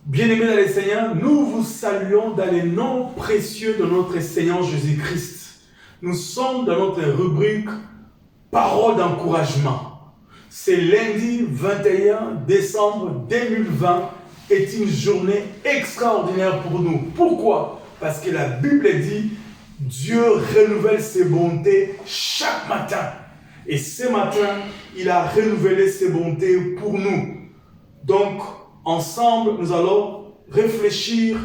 Bien-aimés dans les Seigneurs, nous vous saluons dans les noms précieux de notre Seigneur Jésus-Christ. Nous sommes dans notre rubrique Parole d'encouragement. C'est lundi 21 décembre 2020 est une journée extraordinaire pour nous. Pourquoi? Parce que la Bible dit Dieu renouvelle ses bontés chaque matin. Et ce matin, il a renouvelé ses bontés pour nous. Donc, ensemble, nous allons réfléchir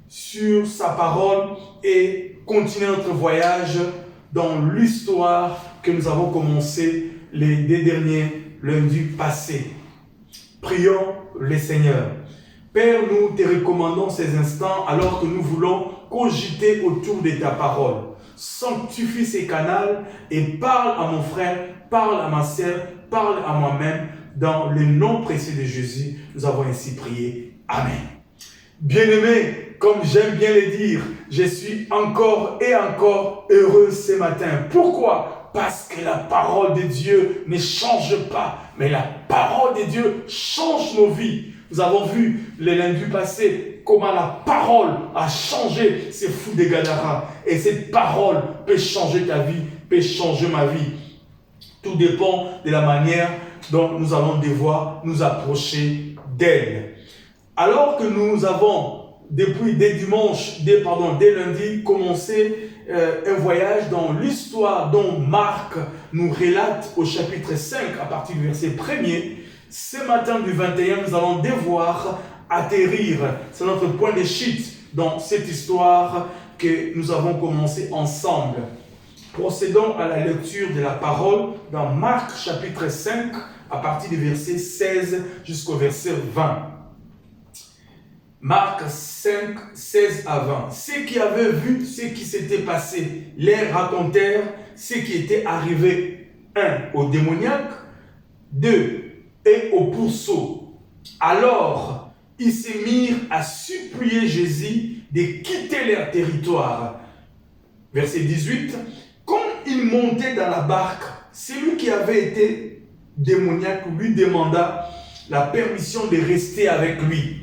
sur sa parole et continuer notre voyage dans l'histoire que nous avons commencé les derniers lundis passés. Prions le Seigneur. Père, nous te recommandons ces instants alors que nous voulons cogiter autour de ta parole. Sanctifie ces canaux et parle à mon frère, parle à ma sœur, parle à moi-même. Dans le nom précieux de Jésus, nous avons ainsi prié. Amen. Bien-aimés, comme j'aime bien le dire, je suis encore et encore heureux ce matin. Pourquoi? Parce que la parole de Dieu ne change pas, mais la parole de Dieu change nos vies. Nous avons vu les lundis passés comment la parole a changé ces fous de Gadara. Et cette parole peut changer ta vie, peut changer ma vie. Tout dépend de la manière dont nous allons devoir nous approcher d'elle. Alors que nous avons, dès lundi, commencé un voyage dans l'histoire dont Marc nous relate au chapitre 5, à partir du verset 1er, ce matin du 21, nous allons devoir atterrir. C'est notre point de chute dans cette histoire que nous avons commencé ensemble. Procédons à la lecture de la parole dans Marc chapitre 5, à partir du verset 16 jusqu'au verset 20. Marc 5, 16 à 20. Ceux qui avaient vu ce qui s'était passé leur racontèrent ce qui était arrivé, 1. Au démoniaque, 2. Et au pourceau. Alors, ils se mirent à supplier Jésus de quitter leur territoire. Verset 18. Comme il montait dans la barque, celui qui avait été démoniaque lui demanda la permission de rester avec lui.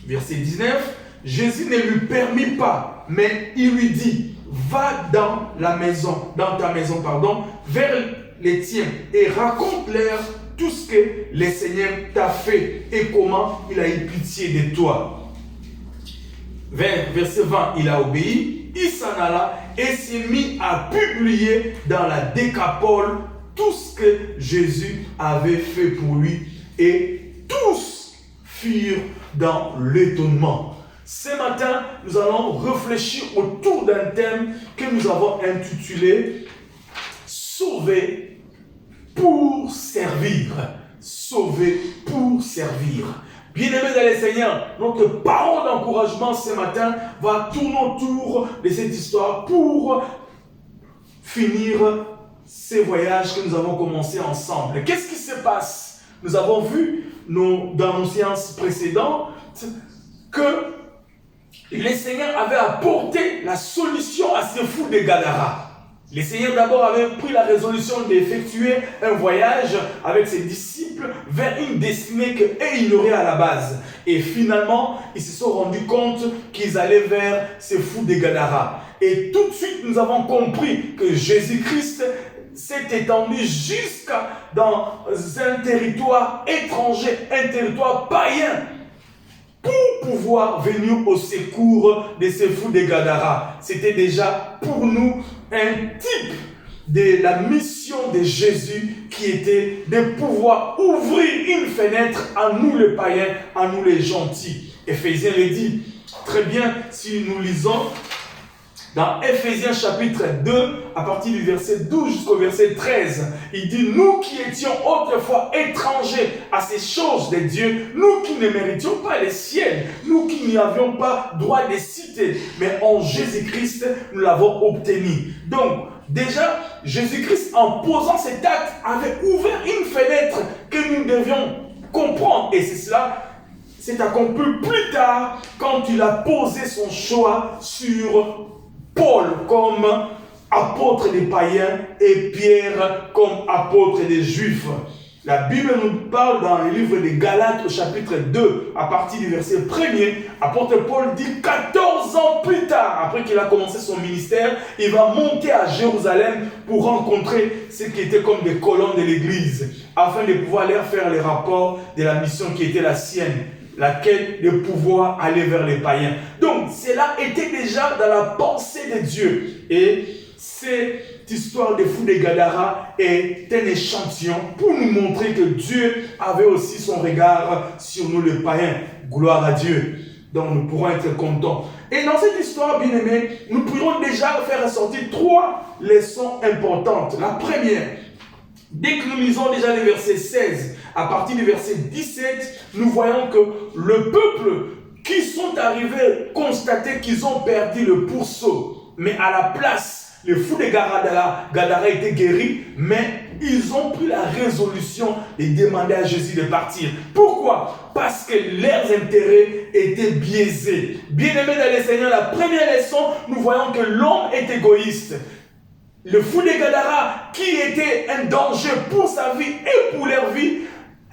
Verset 19. Jésus ne lui permit pas, mais il lui dit, va dans ta maison, vers les tiens et raconte-leur tout ce que le Seigneur t'a fait et comment il a eu pitié de toi. Verset 20, il a obéi, il s'en alla et s'est mis à publier dans la Décapole tout ce que Jésus avait fait pour lui et tous furent dans l'étonnement. Ce matin, nous allons réfléchir autour d'un thème que nous avons intitulé « Sauver pour servir ». Sauver pour servir. Bien-aimés dans les Seigneurs, notre parole d'encouragement ce matin va tourner autour de cette histoire pour finir ces voyages que nous avons commencé ensemble. Qu'est-ce qui se passe? Nous avons vu dans nos séances précédentes que le Seigneur avait apporté la solution à ces fous de Gadara. Le Seigneur d'abord avait pris la résolution d'effectuer un voyage avec ses disciples vers une destinée qu'eux ignoraient à la base. Et finalement, ils se sont rendus compte qu'ils allaient vers ces fous de Gadara. Et tout de suite, nous avons compris que Jésus-Christ s'est étendu jusqu'à dans un territoire étranger, un territoire païen, pour pouvoir venir au secours de ces fous de Gadara. C'était déjà pour nous un type de la mission de Jésus qui était de pouvoir ouvrir une fenêtre à nous les païens, à nous les gentils. Éphésiens le dit très bien si nous lisons dans Éphésiens chapitre 2, à partir du verset 12 jusqu'au verset 13, il dit, nous qui étions autrefois étrangers à ces choses de Dieu, nous qui ne méritions pas les ciels, nous qui n'y avions pas droit de citer, mais en Jésus-Christ, nous l'avons obtenu. Donc, déjà, Jésus-Christ, en posant cet acte, avait ouvert une fenêtre que nous devions comprendre. Et c'est cela, c'est accompli plus tard, quand il a posé son choix sur Paul comme apôtre des païens et Pierre comme apôtre des Juifs. La Bible nous parle dans le livre des Galates au chapitre 2, à partir du verset 1er, apôtre Paul dit 14 ans plus tard, après qu'il a commencé son ministère, il va monter à Jérusalem pour rencontrer ceux qui étaient comme des colonnes de l'église, afin de pouvoir leur faire les rapports de la mission qui était la sienne, laquelle de pouvoir aller vers les païens. Donc, cela était déjà dans la pensée de Dieu. Et cette histoire des fous de Gadara est un échantillon pour nous montrer que Dieu avait aussi son regard sur nous les païens. Gloire à Dieu. Donc, nous pourrons être contents. Et dans cette histoire, bien aimés, nous pourrons déjà faire ressortir 3 leçons importantes. La première, dès que nous lisons déjà les versets 16, à partir du verset 17, nous voyons que le peuple qui sont arrivés constater qu'ils ont perdu le pourceau. Mais à la place, les fous de Gadara étaient guéris, mais ils ont pris la résolution de demander à Jésus de partir. Pourquoi? Parce que leurs intérêts étaient biaisés. Bien-aimés dans le Seigneur, la première leçon, nous voyons que l'homme est égoïste. Le fou de Gadara, qui était un danger pour sa vie et pour leur vie,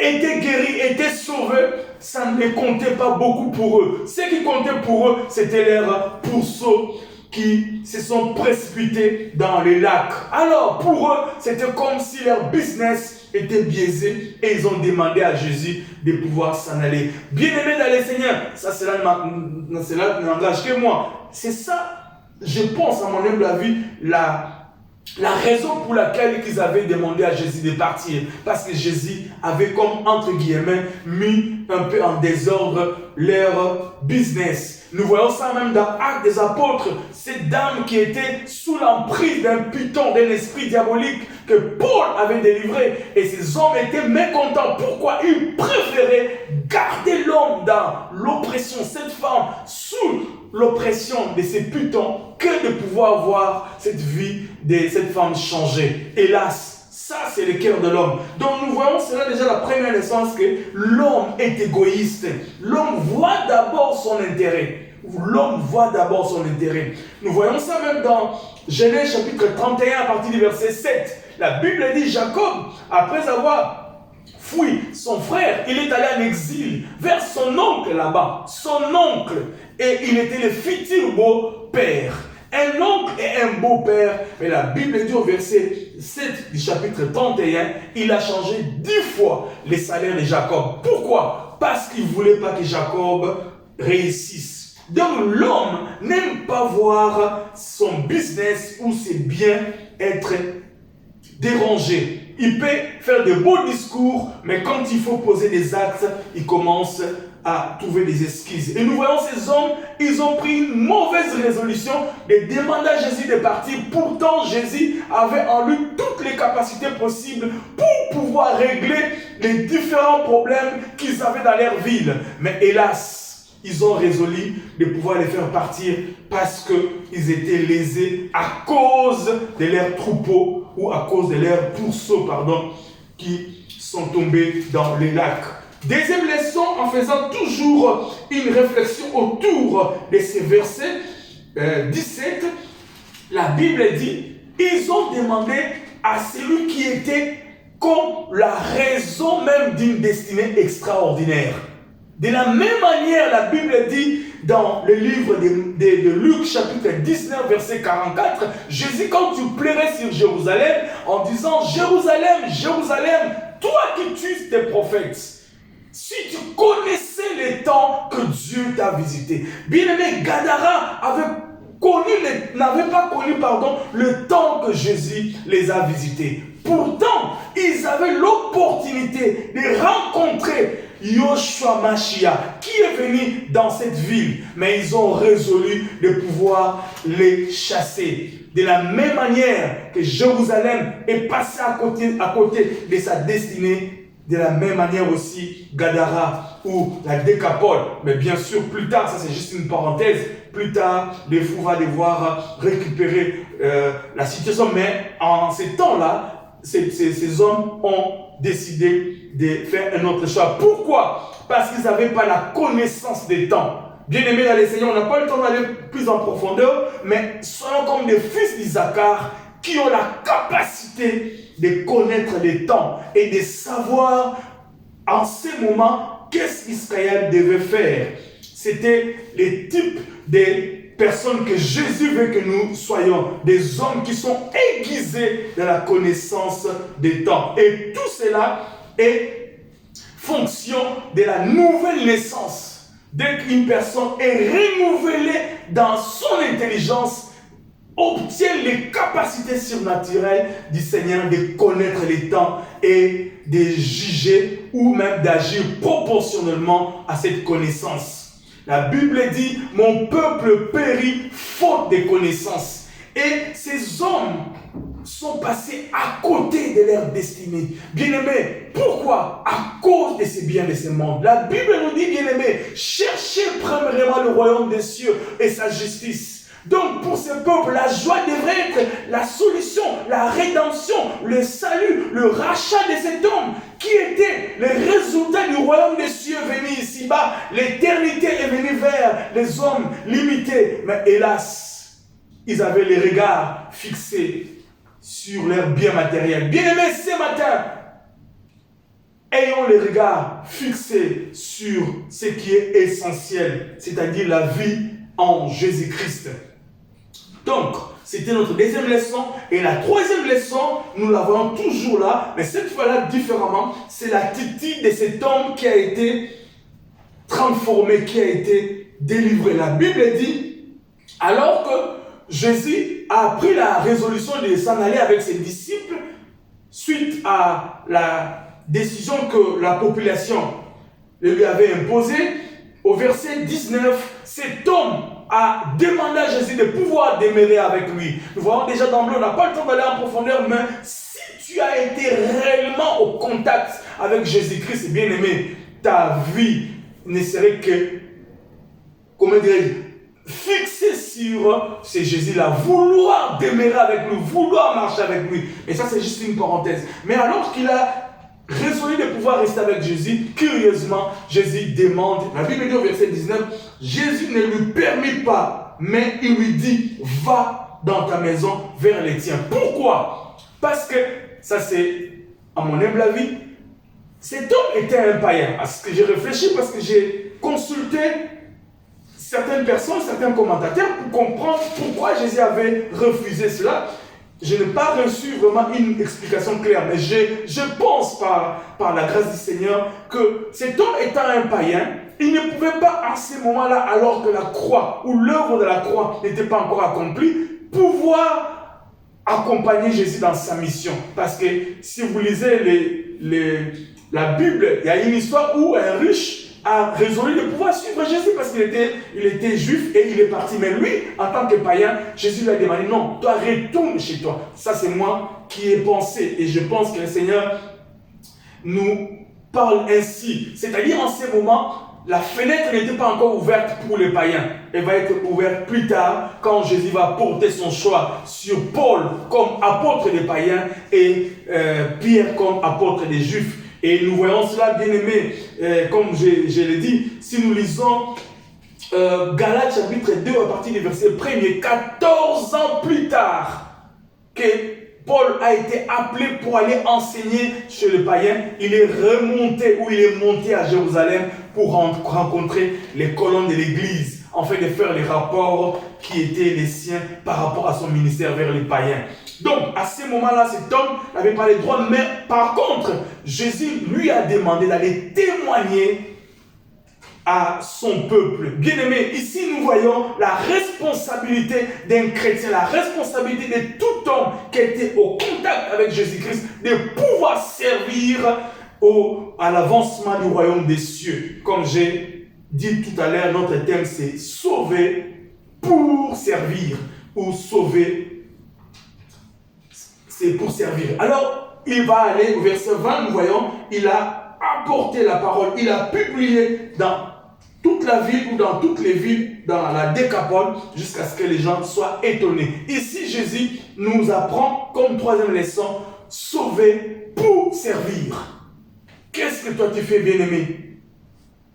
était guéri, était sauvé, ça ne comptait pas beaucoup pour eux. Ce qui comptait pour eux, c'était leurs pourceaux qui se sont précipités dans les lacs. Alors, pour eux, c'était comme si leur business était biaisé et ils ont demandé à Jésus de pouvoir s'en aller. Bien-aimés dans le Seigneur, cela n'engage que moi. C'est ça, je pense, à mon humble avis, la raison pour laquelle ils avaient demandé à Jésus de partir. Parce que Jésus avait comme, entre guillemets, mis un peu en désordre leur business. Nous voyons ça même dans Actes des Apôtres. Cette dame qui était sous l'emprise d'un python, d'un esprit diabolique que Paul avait délivré. Et ces hommes étaient mécontents. Pourquoi? Ils préféraient garder l'homme dans l'oppression, cette femme sous l'oppression de ces pythons, que de pouvoir voir cette vie de cette femme changer. Hélas, ça c'est le cœur de l'homme. Donc nous voyons cela déjà la première leçon, que l'homme est égoïste. L'homme voit d'abord son intérêt. L'homme voit d'abord son intérêt. Nous voyons ça même dans Genèse chapitre 31 à partir du verset 7. La Bible dit Jacob, après avoir fui son frère, il est allé en exil vers son oncle là-bas. Son oncle, et il était le futur beau-père. Un oncle et un beau-père. Mais la Bible dit au verset 7 du chapitre 31, il a changé 10 fois les salaires de Jacob. Pourquoi? Parce qu'il ne voulait pas que Jacob réussisse. Donc l'homme n'aime pas voir son business ou ses biens être dérangés. Il peut faire de beaux discours, mais quand il faut poser des actes, il commence à trouver des excuses. Et nous voyons ces hommes, ils ont pris une mauvaise résolution de demander à Jésus de partir. Pourtant, Jésus avait en lui toutes les capacités possibles pour pouvoir régler les différents problèmes qu'ils avaient dans leur ville. Mais hélas, ils ont résolu de pouvoir les faire partir parce qu'ils étaient lésés à cause de leurs troupeaux ou à cause de leurs pourceaux, qui sont tombés dans les lacs. Deuxième leçon, en faisant toujours une réflexion autour de ces versets 17, la Bible dit, ils ont demandé à celui qui était comme la raison même d'une destinée extraordinaire. De la même manière, la Bible dit dans le livre de Luc, chapitre 19, verset 44, Jésus, quand tu plairais sur Jérusalem, en disant, Jérusalem, Jérusalem, toi qui tues tes prophètes, si tu connaissais les temps que Dieu t'a visité. Bien-aimé, Gadara n'avait pas connu le temps que Jésus les a visités. Pourtant, ils avaient l'opportunité de rencontrer Yoshua Mashiach, qui est venu dans cette ville, mais ils ont résolu de pouvoir les chasser. De la même manière que Jérusalem est passé à côté de sa destinée, de la même manière aussi Gadara ou la Décapole. Mais bien sûr, plus tard, ça c'est juste une parenthèse, plus tard, les fous vont devoir récupérer la situation. Mais en ces temps-là, ces hommes ont décidé de faire un autre choix. Pourquoi? Parce qu'ils n'avaient pas la connaissance des temps. Bien aimés dans les Seigneurs, on n'a pas le temps d'aller plus en profondeur, mais soyons comme des fils d'Isaacar qui ont la capacité de connaître les temps et de savoir en ces moments qu'est-ce qu'Israël devait faire. C'était les types des personnes que Jésus veut que nous soyons, des hommes qui sont aiguisés dans la connaissance des temps. Et tout cela est fonction de la nouvelle naissance. Dès qu'une personne est renouvelée dans son intelligence, obtient les capacités surnaturelles du Seigneur de connaître les temps et de juger ou même d'agir proportionnellement à cette connaissance. La Bible dit, mon peuple périt faute de connaissances. Et ces hommes sont passés à côté de leur destinée. Bien-aimés, pourquoi? À cause de ces biens de ce monde. La Bible nous dit, bien-aimés, cherchez premièrement le royaume des cieux et sa justice. Donc pour ce peuple, la joie devrait être la solution, la rédemption, le salut, le rachat de cet homme qui était le résultat du royaume des cieux venu ici-bas. L'éternité est venue vers les hommes limités. Mais hélas, ils avaient les regards fixés sur leurs biens matériels. Bien-aimés, ce matin, ayons les regards fixés sur ce qui est essentiel, c'est-à-dire la vie en Jésus-Christ. Donc, c'était notre deuxième leçon. Et la troisième leçon, nous la voyons toujours là, mais cette fois-là différemment. C'est l'attitude de cet homme qui a été transformé, qui a été délivré. La Bible dit, alors que Jésus a pris la résolution de s'en aller avec ses disciples, suite à la décision que la population lui avait imposée, au verset 19, cet homme a demandé à Jésus de pouvoir demeurer avec lui. Nous voyons déjà d'emblée, on n'a pas le temps d'aller en profondeur, mais si tu as été réellement au contact avec Jésus-Christ, bien-aimé, ta vie ne serait que, comment dirais-je, fixée sur ce Jésus-là, vouloir demeurer avec lui, vouloir marcher avec lui. Et ça, c'est juste une parenthèse. Mais alors qu'il a résolu de pouvoir rester avec Jésus, curieusement, Jésus demande, la Bible dit au verset 19, Jésus ne lui permit pas, mais il lui dit, va dans ta maison vers les tiens. Pourquoi? Parce que, ça c'est, à mon humble avis, cet homme était un païen. À ce que j'ai réfléchi, parce que j'ai consulté certaines personnes, certains commentateurs, pour comprendre pourquoi Jésus avait refusé cela. Je n'ai pas reçu vraiment une explication claire, mais je pense par la grâce du Seigneur que cet homme étant un païen, il ne pouvait pas à ce moment-là, alors que la croix ou l'œuvre de la croix n'était pas encore accomplie, pouvoir accompagner Jésus dans sa mission. Parce que si vous lisez la Bible, il y a une histoire où un riche a résolu de pouvoir suivre Jésus parce qu'il était juif et il est parti. Mais lui, en tant que païen, Jésus lui a demandé, non, toi retourne chez toi. Ça c'est moi qui ai pensé et je pense que le Seigneur nous parle ainsi. C'est-à-dire en ce moment, la fenêtre n'était pas encore ouverte pour les païens. Elle va être ouverte plus tard quand Jésus va porter son choix sur Paul comme apôtre des païens et Pierre comme apôtre des juifs. Et nous voyons cela, bien aimé, comme je l'ai dit, si nous lisons Galates chapitre 2 à partir du verset 1er, 14 ans plus tard que Paul a été appelé pour aller enseigner chez le païen, il est remonté ou il est monté à Jérusalem pour rencontrer les colonnes de l'église, afin de faire les rapports qui étaient les siens par rapport à son ministère vers les païens. Donc, à ce moment-là, cet homme n'avait pas les droits, mais par contre, Jésus lui a demandé d'aller témoigner à son peuple. Bien-aimé, ici nous voyons la responsabilité d'un chrétien, la responsabilité de tout homme qui a été au contact avec Jésus-Christ, de pouvoir servir à l'avancement du royaume des cieux. Comme j'ai dit tout à l'heure, notre thème c'est sauver pour servir ou sauver. C'est pour servir. Alors, il va aller au verset 20, nous voyons, il a apporté la parole, il a publié dans toute la ville ou dans toutes les villes, dans la Décapole, jusqu'à ce que les gens soient étonnés. Ici, Jésus nous apprend, comme troisième leçon, sauver pour servir. Qu'est-ce que toi tu fais, bien-aimé?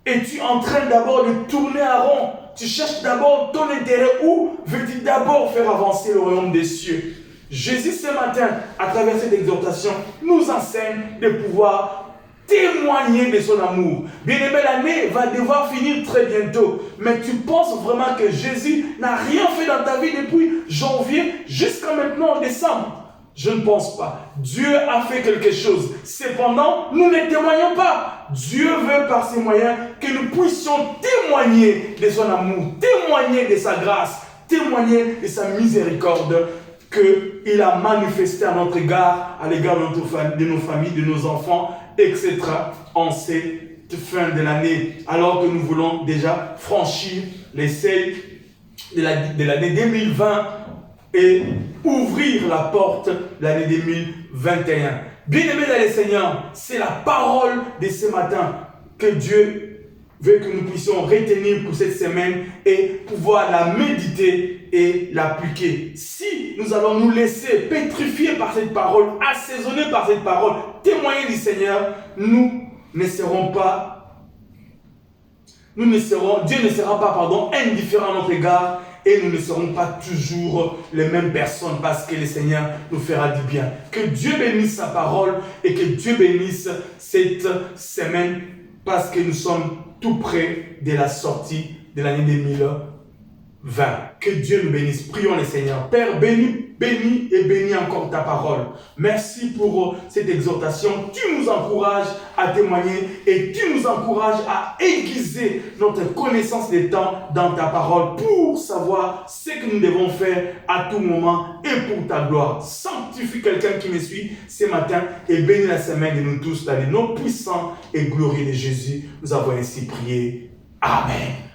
Es-tu en train d'abord de tourner en rond? Tu cherches d'abord ton intérêt ou veux-tu d'abord faire avancer le royaume des cieux? Jésus, ce matin, à travers cette exhortation, nous enseigne de pouvoir témoigner de son amour. Bien-aimé, l'année va devoir finir très bientôt. Mais tu penses vraiment que Jésus n'a rien fait dans ta vie depuis janvier jusqu'à maintenant, en décembre? Je ne pense pas. Dieu a fait quelque chose. Cependant, nous ne témoignons pas. Dieu veut par ses moyens que nous puissions témoigner de son amour, témoigner de sa grâce, témoigner de sa miséricorde qu'il a manifesté à notre égard, à l'égard de nos familles, de nos enfants, etc. en cette fin de l'année. Alors que nous voulons déjà franchir les seuils de l'année 2020 et ouvrir la porte de l'année 2021. Bien-aimés dans le Seigneur, c'est la parole de ce matin que Dieu veut que nous puissions retenir pour cette semaine et pouvoir la méditer et l'appliquer. Si nous allons nous laisser pétrifier par cette parole, assaisonner par cette parole, témoigner du Seigneur, Dieu ne sera pas indifférent à notre égard et nous ne serons pas toujours les mêmes personnes parce que le Seigneur nous fera du bien. Que Dieu bénisse sa parole et que Dieu bénisse cette semaine parce que nous sommes tout près de la sortie de l'année 2020. Que Dieu nous bénisse. Prions le Seigneur. Père, bénis et bénis encore ta parole. Merci pour cette exhortation. Tu nous encourages à témoigner et tu nous encourages à aiguiser notre connaissance des temps dans ta parole pour savoir ce que nous devons faire à tout moment et pour ta gloire. Sanctifie quelqu'un qui me suit ce matin et bénis la semaine de nous tous dans le nom puissant et glorieux de Jésus. Nous avons ainsi prié. Amen.